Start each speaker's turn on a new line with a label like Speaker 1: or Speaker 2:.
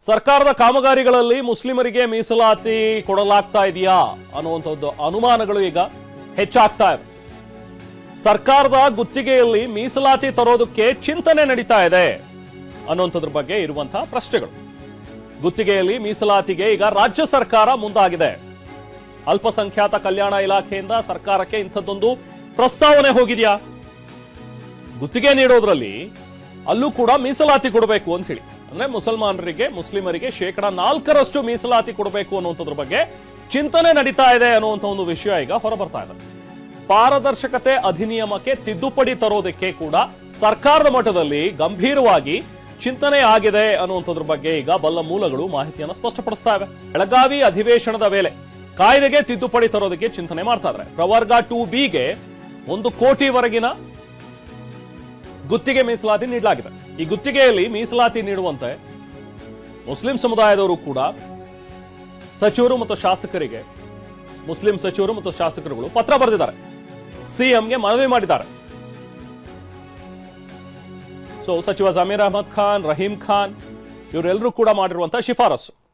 Speaker 1: ಸರ್ಕಾರದ ಕಾಮಗಾರಿಗಳಲ್ಲಿ ಮುಸ್ಲಿಮರಿಗೆ ಮೀಸಲಾತಿ ಕೊಡಲಾಗ್ತಾ ಇದೆಯಾ ಅನ್ನುವಂಥದ್ದು ಅನುಮಾನಗಳು ಈಗ ಹೆಚ್ಚಾಗ್ತಾ ಇವೆ. ಸರ್ಕಾರದ ಗುತ್ತಿಗೆಯಲ್ಲಿ ಮೀಸಲಾತಿ ತರೋದಕ್ಕೆ ಚಿಂತನೆ ನಡೀತಾ ಇದೆ ಅನ್ನುವಂಥದ್ರ ಬಗ್ಗೆ ಇರುವಂತಹ ಪ್ರಶ್ನೆಗಳು. ಗುತ್ತಿಗೆಯಲ್ಲಿ ಮೀಸಲಾತಿಗೆ ಈಗ ರಾಜ್ಯ ಸರ್ಕಾರ ಮುಂದಾಗಿದೆ. ಅಲ್ಪಸಂಖ್ಯಾತ ಕಲ್ಯಾಣ ಇಲಾಖೆಯಿಂದ ಸರ್ಕಾರಕ್ಕೆ ಇಂಥದ್ದೊಂದು ಪ್ರಸ್ತಾವನೆ ಹೋಗಿದೆಯಾ? ಗುತ್ತಿಗೆ ನೀಡೋದ್ರಲ್ಲಿ ಅಲ್ಲೂ ಕೂಡ ಮೀಸಲಾತಿ ಕೊಡಬೇಕು ಅಂತ ಹೇಳಿ, ಅಂದ್ರೆ ಮುಸ್ಲಿಮರಿಗೆ 4% ಮೀಸಲಾತಿ ಕೊಡಬೇಕು ಅನ್ನುವಂಥದ್ರ ಬಗ್ಗೆ ಚಿಂತನೆ ನಡೀತಾ ಇದೆ ಅನ್ನುವಂಥ ಒಂದು ವಿಷಯ ಈಗ ಹೊರಬರ್ತಾ ಇದೆ. ಪಾರದರ್ಶಕತೆ ಅಧಿನಿಯಮಕ್ಕೆ ತಿದ್ದುಪಡಿ ತರೋದಕ್ಕೆ ಕೂಡ ಸರ್ಕಾರದ ಮಟ್ಟದಲ್ಲಿ ಗಂಭೀರವಾಗಿ ಚಿಂತನೆ ಆಗಿದೆ ಅನ್ನುವಂಥದ್ರ ಬಗ್ಗೆ ಈಗ ಬಲ್ಲ ಮೂಲಗಳು ಮಾಹಿತಿಯನ್ನು ಸ್ಪಷ್ಟಪಡಿಸ್ತಾ ಇವೆ. ಬೆಳಗಾವಿ ಅಧಿವೇಶನದ ವೇಳೆ ಕಾಯ್ದೆಗೆ ತಿದ್ದುಪಡಿ ತರೋದಕ್ಕೆ ಚಿಂತನೆ ಮಾಡ್ತಾ ಇದ್ದಾರೆ. ಪ್ರವರ್ಗ 2B ಗೆ 1 ಕೋಟಿವರೆಗಿನ ಗುತ್ತಿಗೆ ಮೀಸಲಾತಿ ನೀಡಲಾಗಿದೆ. ಈ ಗುತ್ತಿಗೆಯಲ್ಲಿ ಮೀಸಲಾತಿ ನೀಡುವಂತೆ ಮುಸ್ಲಿಂ ಸಮುದಾಯದವರು ಕೂಡ ಸಚಿವರು ಮತ್ತು ಶಾಸಕರಿಗೆ, ಮುಸ್ಲಿಂ ಸಚಿವರು ಮತ್ತು ಶಾಸಕರುಗಳು ಪತ್ರ ಬರೆದಿದ್ದಾರೆ, ಸಿಎಂಗೆ ಮನವಿ ಮಾಡಿದ್ದಾರೆ. ಸಚಿವ ಜಮೀರ್ ಅಹಮದ್ ಖಾನ್, ರಹೀಂ ಖಾನ್ ಇವರೆಲ್ಲರೂ ಕೂಡ ಮಾಡಿರುವಂತಹ ಶಿಫಾರಸು.